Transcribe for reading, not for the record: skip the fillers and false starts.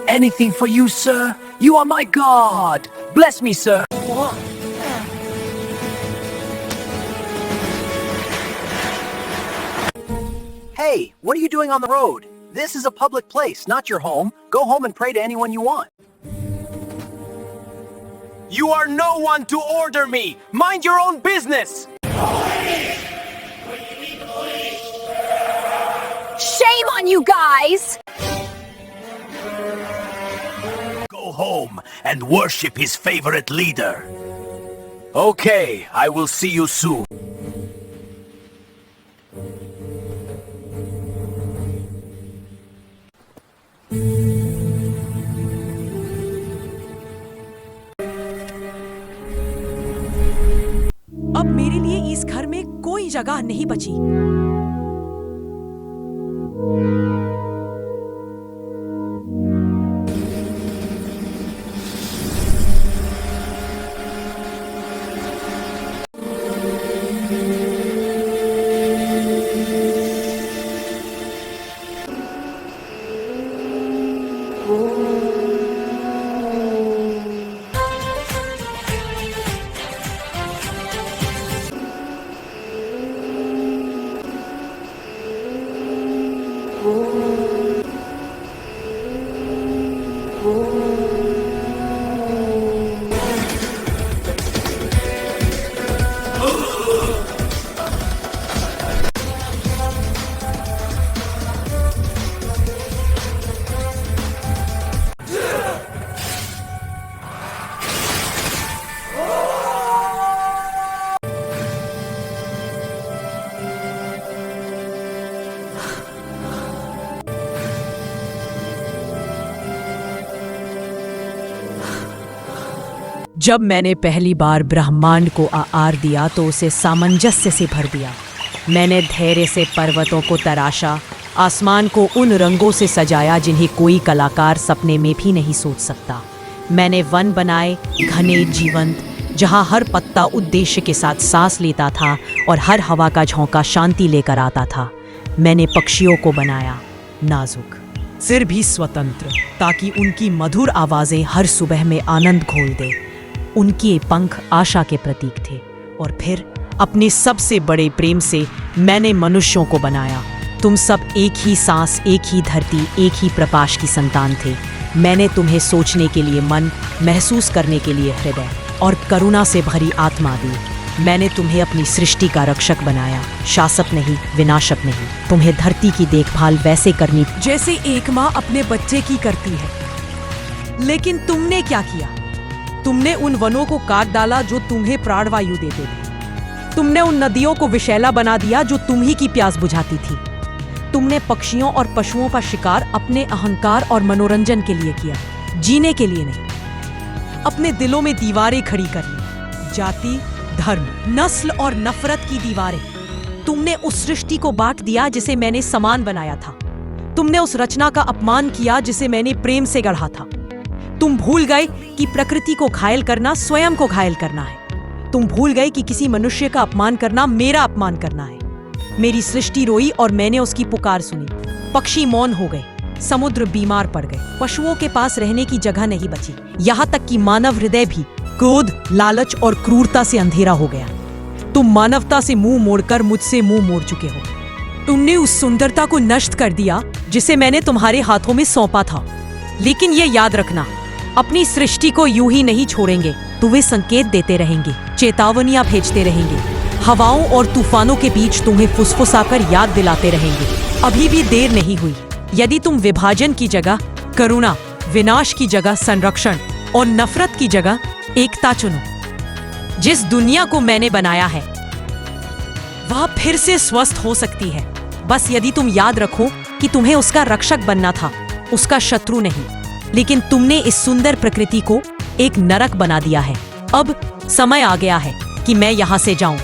anything for you, sir. You are my god. Bless me, sir. Hey, what are you doing on the road? This is a public place, not your home. Go home and pray to anyone you want. You are no one to order me. Mind your own business. Shame on you guys! Go home and worship his favorite leader. Okay, I will see you soon. अब मेरे लिए इस घर में कोई जगह नहीं बची। जब मैंने पहली बार ब्रह्मांड को आकार दिया तो उसे सामंजस्य से भर दिया। मैंने धैर्य से पर्वतों को तराशा, आसमान को उन रंगों से सजाया जिन्हें कोई कलाकार सपने में भी नहीं सोच सकता। मैंने वन बनाए, घने, जीवंत, जहाँ हर पत्ता उद्देश्य के साथ सांस लेता था और हर हवा का झोंका शांति लेकर आता था। मैंने पक्षियों को बनाया, नाजुक, फिर भी स्वतंत्र, ताकि उनकी मधुर आवाज़ें हर सुबह में आनंद घोल दे। उनके पंख आशा के प्रतीक थे। और फिर अपने सबसे बड़े प्रेम से मैंने मनुष्यों को बनाया। तुम सब एक ही सांस, एक ही धरती, एक ही प्रकाश की संतान थे। मैंने तुम्हें सोचने के लिए मन, महसूस करने के लिए हृदय और करुणा से भरी आत्मा दी। मैंने तुम्हें अपनी सृष्टि का रक्षक बनाया, शासक नहीं, विनाशक नहीं। तुम्हें धरती की देखभाल वैसे करनी जैसे एक माँ अपने बच्चे की करती है। लेकिन तुमने क्या किया? तुमने उन वनों को काट डाला जो तुम्हें प्राणवायु देते थे। तुमने उन नदियों को विषैला बना दिया जो तुम ही की प्यास बुझाती थी। तुमने पक्षियों और पशुओं का शिकार अपने अहंकार और मनोरंजन के लिए किया, जीने के लिए नहीं। अपने दिलों में दीवारें खड़ी कर ली, जाति, धर्म, नस्ल और नफरत की दीवारें। तुमने उस सृष्टि को बांट दिया जिसे मैंने समान बनाया था। तुमने उस रचना का अपमान किया जिसे मैंने प्रेम से गढ़ा था। तुम भूल गए कि प्रकृति को घायल करना स्वयं को घायल करना है। तुम भूल गए कि किसी मनुष्य का अपमान करना मेरा अपमान करना है। मेरी सृष्टि रोई और मैंने उसकी पुकार सुनी। पक्षी मौन हो गए, समुद्र बीमार पड़ गए, पशुओं के पास रहने की जगह नहीं बची। यहाँ तक कि मानव हृदय भी क्रोध, लालच और क्रूरता से अंधेरा हो गया। तुम मानवता से मुंह मोड़कर मुझसे मुंह मोड़ चुके हो। तुमने उस सुंदरता को नष्ट कर दिया जिसे मैंने तुम्हारे हाथों में सौंपा था। लेकिन ये याद रखना, अपनी सृष्टि को यूं ही नहीं छोड़ेंगे। तो वे संकेत देते रहेंगे, चेतावनियां भेजते रहेंगे, हवाओं और तूफानों के बीच तुम्हें फुसफुसाकर याद दिलाते रहेंगे। अभी भी देर नहीं हुई। यदि तुम विभाजन की जगह करुणा, विनाश की जगह संरक्षण और नफरत की जगह एकता चुनो, जिस दुनिया को मैंने बनाया है वह फिर से स्वस्थ हो सकती है। बस यदि तुम याद रखो कि तुम्हें उसका रक्षक बनना था, उसका शत्रु नहीं। लेकिन तुमने इस सुंदर प्रकृति को एक नरक बना दिया है। अब समय आ गया है कि मैं यहाँ से जाऊं।